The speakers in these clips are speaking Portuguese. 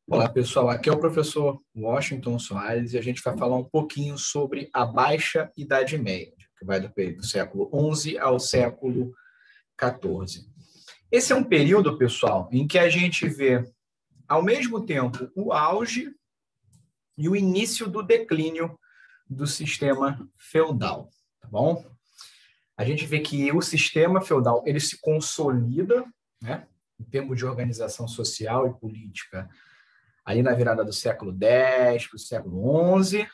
Olá, pessoal. Aqui é o professor Washington Soares e a gente vai falar um pouquinho sobre a Baixa Idade Média, que vai do período do século XI ao século XIV. Esse é um período, pessoal, em que a gente vê, ao mesmo tempo, o auge e o início do declínio do sistema feudal, tá bom? A gente vê que o sistema feudal ele se consolida, né, em termos de organização social e política, ali na virada do século X para o século XI,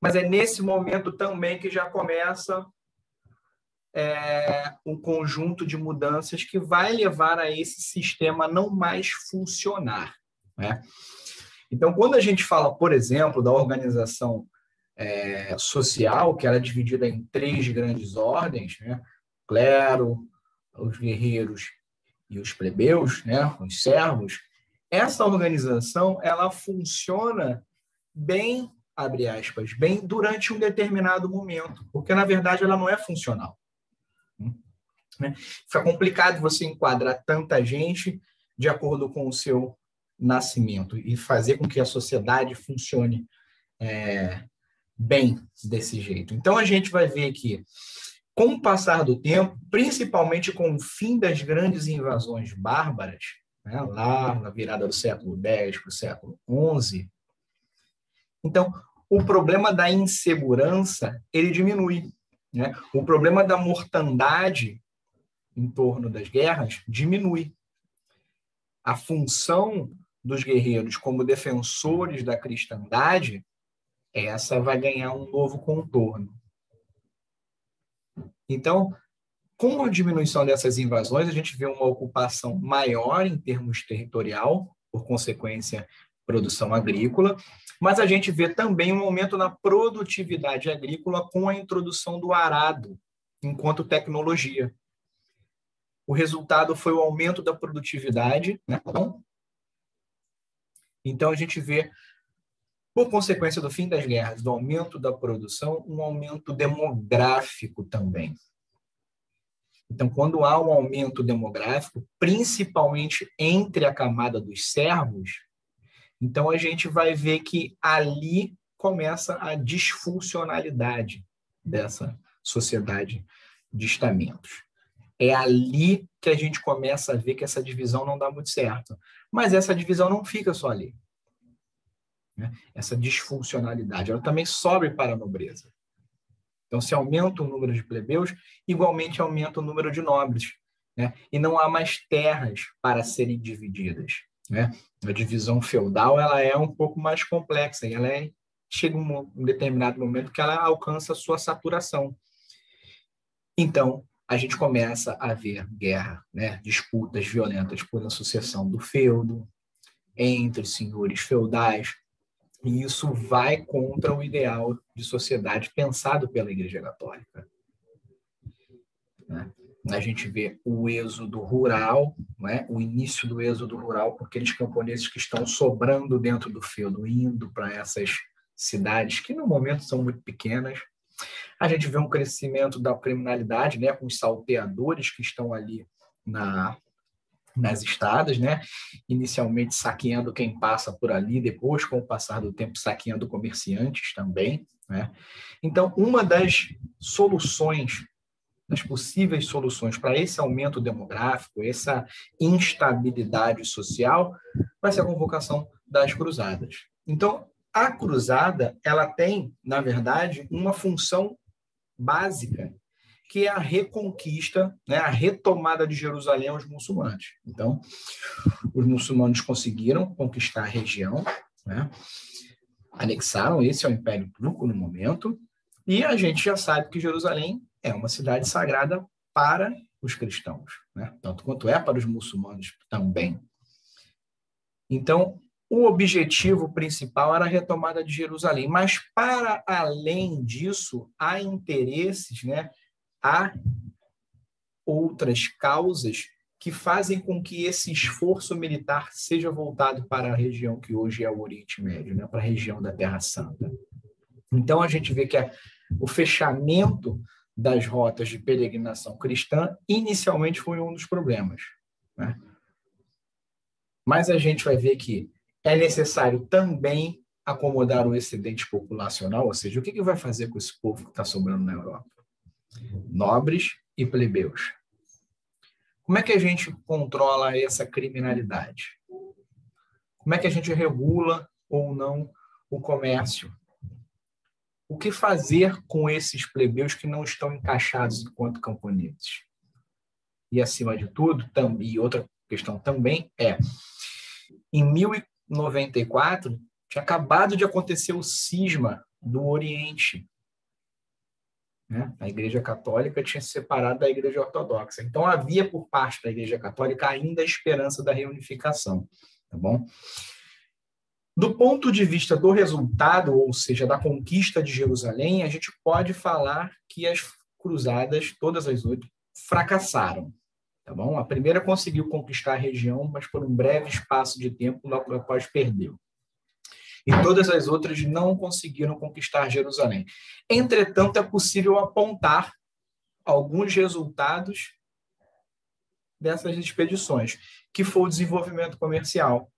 mas é nesse momento também que já começa um conjunto de mudanças que vai levar a esse sistema não mais funcionar, né? Então, quando a gente fala, por exemplo, da organização social, que era dividida em três grandes ordens, né? O clero, os guerreiros e os plebeus, né? Os servos, essa organização ela funciona bem, abre aspas, bem durante um determinado momento, porque na verdade ela não é funcional. Né? Fica complicado você enquadrar tanta gente de acordo com o seu nascimento e fazer com que a sociedade funcione bem desse jeito. Então a gente vai ver que, com o passar do tempo, principalmente com o fim das grandes invasões bárbaras, né, lá na virada do século X para o século XI, então o problema da insegurança ele diminui, né? O problema da mortandade em torno das guerras diminui. A função dos guerreiros como defensores da cristandade, essa vai ganhar um novo contorno. Então, com a diminuição dessas invasões, a gente vê uma ocupação maior em termos territorial, por consequência, produção agrícola, mas a gente vê também um aumento na produtividade agrícola com a introdução do arado enquanto tecnologia. O resultado foi o aumento da produtividade, né? Então, a gente vê, por consequência do fim das guerras, do aumento da produção, um aumento demográfico também. Então, quando há um aumento demográfico, principalmente entre a camada dos servos, então a gente vai ver que ali começa a disfuncionalidade dessa sociedade de estamentos. É ali que a gente começa a ver que essa divisão não dá muito certo. Mas essa divisão não fica só ali, né? Essa disfuncionalidade, ela também sobe para a nobreza. Então, se aumenta o número de plebeus, igualmente aumenta o número de nobres, né? E não há mais terras para serem divididas, né? A divisão feudal ela é um pouco mais complexa e chega um determinado momento que ela alcança a sua saturação. Então, a gente começa a ver guerra, né? Disputas violentas pela sucessão do feudo, entre senhores feudais, e isso vai contra o ideal de sociedade pensado pela Igreja Católica. Né? A gente vê o êxodo rural, né? O início do êxodo rural, com aqueles camponeses que estão sobrando dentro do feudo, indo para essas cidades, que no momento são muito pequenas. A gente vê um crescimento da criminalidade, né? Com os salteadores que estão ali nas estradas, né? Inicialmente saqueando quem passa por ali, depois, com o passar do tempo, saqueando comerciantes também, né? Então, uma das soluções, das possíveis soluções para esse aumento demográfico, essa instabilidade social, vai ser a convocação das cruzadas. Então, a cruzada, ela tem, na verdade, uma função básica, que é a reconquista, né, a retomada de Jerusalém aos muçulmanos. Então, os muçulmanos conseguiram conquistar a região, né, anexaram esse ao Império Turco no momento, e a gente já sabe que Jerusalém é uma cidade sagrada para os cristãos, né, tanto quanto é para os muçulmanos também. Então, o objetivo principal era a retomada de Jerusalém, mas para além disso, há interesses, né, há outras causas que fazem com que esse esforço militar seja voltado para a região que hoje é o Oriente Médio, né, para a região da Terra Santa. Então, a gente vê que o fechamento das rotas de peregrinação cristã inicialmente foi um dos problemas, né? Mas a gente vai ver que É necessário também acomodar o excedente populacional, ou seja, o que vai fazer com esse povo que está sobrando na Europa? Nobres e plebeus. Como é que a gente controla essa criminalidade? Como é que a gente regula ou não o comércio? O que fazer com esses plebeus que não estão encaixados enquanto camponeses? E, acima de tudo, e outra questão também em 1094, tinha acabado de acontecer o cisma do Oriente. Né? A Igreja Católica tinha se separado da Igreja Ortodoxa. Então, havia por parte da Igreja Católica ainda a esperança da reunificação. Tá bom? Do ponto de vista do resultado, ou seja, da conquista de Jerusalém, a gente pode falar que as cruzadas, todas as 8, fracassaram. Tá bom? A primeira conseguiu conquistar a região, mas por um breve espaço de tempo, logo após perdeu. E todas as outras não conseguiram conquistar Jerusalém. Entretanto, é possível apontar alguns resultados dessas expedições, que foi o desenvolvimento comercial,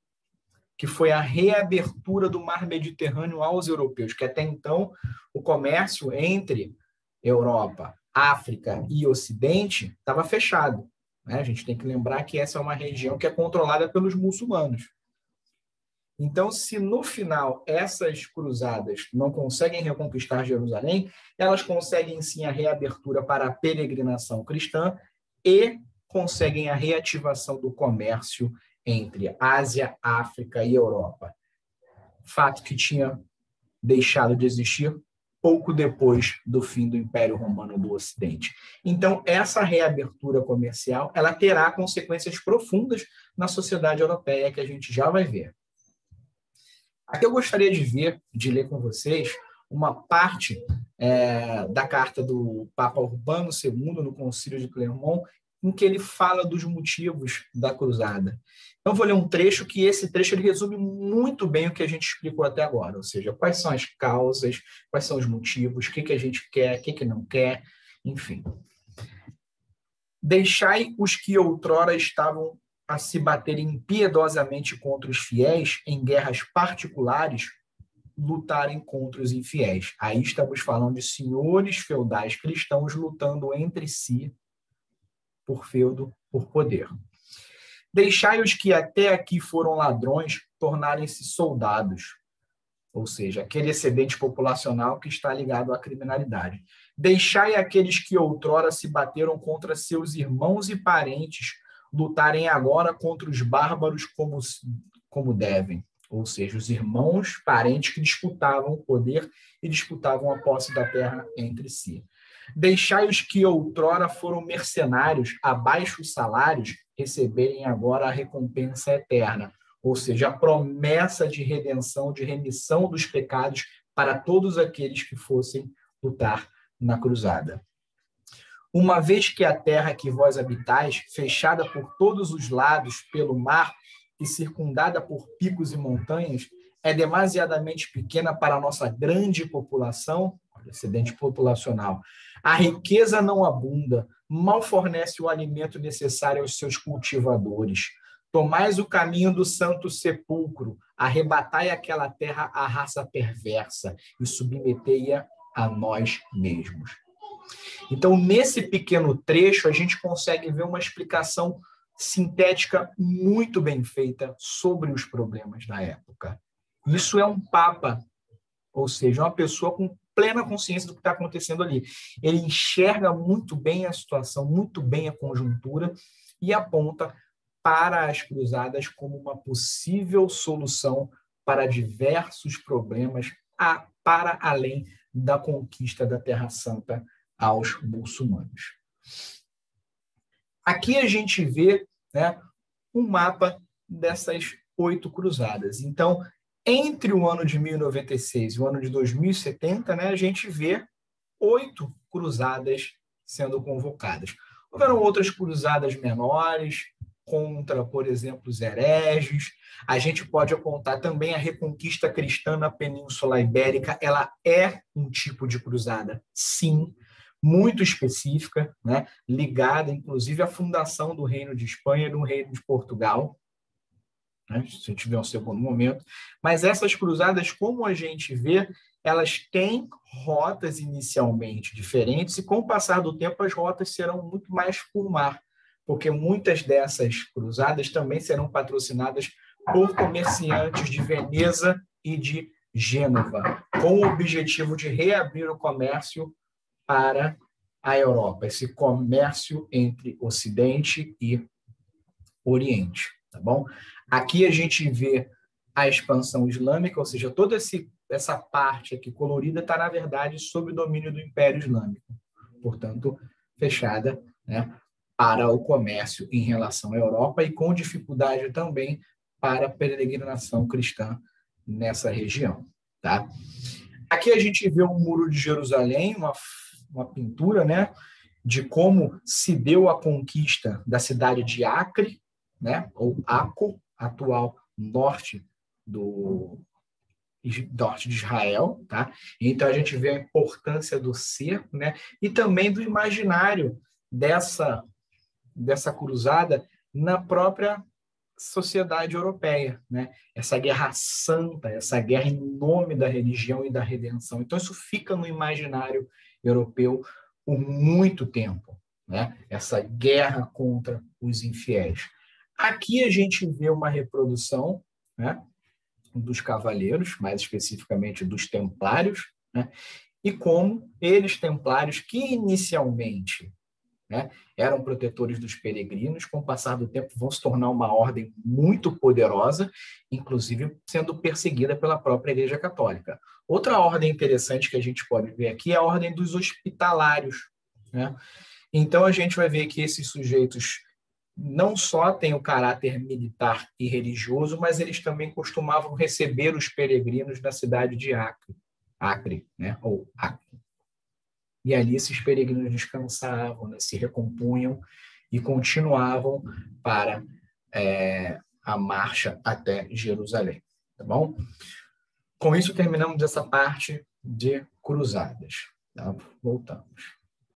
que foi a reabertura do mar Mediterrâneo aos europeus, que até então o comércio entre Europa, África e Ocidente estava fechado. Né? A gente tem que lembrar que essa é uma região que é controlada pelos muçulmanos. Então, se no final essas cruzadas não conseguem reconquistar Jerusalém, elas conseguem sim a reabertura para a peregrinação cristã e conseguem a reativação do comércio entre Ásia, África e Europa. Fato que tinha deixado de existir pouco depois do fim do Império Romano do Ocidente. Então, essa reabertura comercial, ela terá consequências profundas na sociedade europeia, que a gente já vai ver. Aqui eu gostaria de ler com vocês uma parte da carta do Papa Urbano II, no Concílio de Clermont, em que ele fala dos motivos da cruzada. Então, vou ler um trecho que esse trecho ele resume muito bem o que a gente explicou até agora, ou seja, quais são as causas, quais são os motivos, o que a gente quer, o que não quer, enfim. Deixai os que outrora estavam a se baterem impiedosamente contra os fiéis em guerras particulares, lutarem contra os infiéis. Aí estamos falando de senhores feudais cristãos lutando entre si por feudo, por poder. Deixai os que até aqui foram ladrões tornarem-se soldados, ou seja, aquele excedente populacional que está ligado à criminalidade. Deixai aqueles que outrora se bateram contra seus irmãos e parentes lutarem agora contra os bárbaros como devem, ou seja, os irmãos, parentes que disputavam o poder e disputavam a posse da terra entre si. Deixai os que outrora foram mercenários a baixos salários receberem agora a recompensa eterna, ou seja, a promessa de redenção, de remissão dos pecados para todos aqueles que fossem lutar na cruzada. Uma vez que a terra que vós habitais, fechada por todos os lados pelo mar e circundada por picos e montanhas, é demasiadamente pequena para a nossa grande população, excedente populacional. A riqueza não abunda, mal fornece o alimento necessário aos seus cultivadores. Tomais o caminho do santo sepulcro, arrebatai aquela terra à raça perversa e submetei-a a nós mesmos. Então, nesse pequeno trecho, a gente consegue ver uma explicação sintética muito bem feita sobre os problemas da época. Isso é um papa, ou seja, uma pessoa com plena consciência do que está acontecendo ali. Ele enxerga muito bem a situação, muito bem a conjuntura e aponta para as cruzadas como uma possível solução para diversos problemas para além da conquista da Terra Santa aos muçulmanos. Aqui a gente vê, né, um mapa dessas 8 cruzadas. Então, entre o ano de 1096 e o ano de 2070, né, a gente vê 8 cruzadas sendo convocadas. Houveram outras cruzadas menores, contra, por exemplo, os hereges. A gente pode apontar também a reconquista cristã na Península Ibérica. Ela é um tipo de cruzada, sim, muito específica, né? Ligada, inclusive, à fundação do Reino de Espanha e do Reino de Portugal. né? Se a gente vê um segundo momento. Mas essas cruzadas, como a gente vê, elas têm rotas inicialmente diferentes e, com o passar do tempo, as rotas serão muito mais por mar, porque muitas dessas cruzadas também serão patrocinadas por comerciantes de Veneza e de Gênova, com o objetivo de reabrir o comércio para a Europa, esse comércio entre Ocidente e Oriente, tá bom? Aqui a gente vê a expansão islâmica, ou seja, toda essa parte aqui colorida está, na verdade, sob o domínio do Império Islâmico, portanto, fechada, né, para o comércio em relação à Europa e com dificuldade também para a peregrinação cristã nessa região. Tá? Aqui a gente vê o Muro de Jerusalém, uma pintura, né, de como se deu a conquista da cidade de Acre, né, ou Aco, atual norte de Israel. Tá? Então a gente vê a importância do cerco, né, e também do imaginário dessa cruzada na própria sociedade europeia, né? Essa guerra santa, essa guerra em nome da religião e da redenção. Então isso fica no imaginário europeu por muito tempo, né? Essa guerra contra os infiéis. Aqui a gente vê uma reprodução, né, dos cavaleiros, mais especificamente dos templários, né? E como eles, templários, que inicialmente, né, eram protetores dos peregrinos, com o passar do tempo vão se tornar uma ordem muito poderosa, inclusive sendo perseguida pela própria Igreja Católica. Outra ordem interessante que a gente pode ver aqui é a ordem dos hospitalários, né? Então a gente vai ver que esses sujeitos não só têm o caráter militar e religioso, mas eles também costumavam receber os peregrinos na cidade de Acre, né, ou Acre. E ali esses peregrinos descansavam, né, se recompunham e continuavam para a marcha até Jerusalém. Tá bom? Com isso, terminamos essa parte de cruzadas. Tá? Voltamos.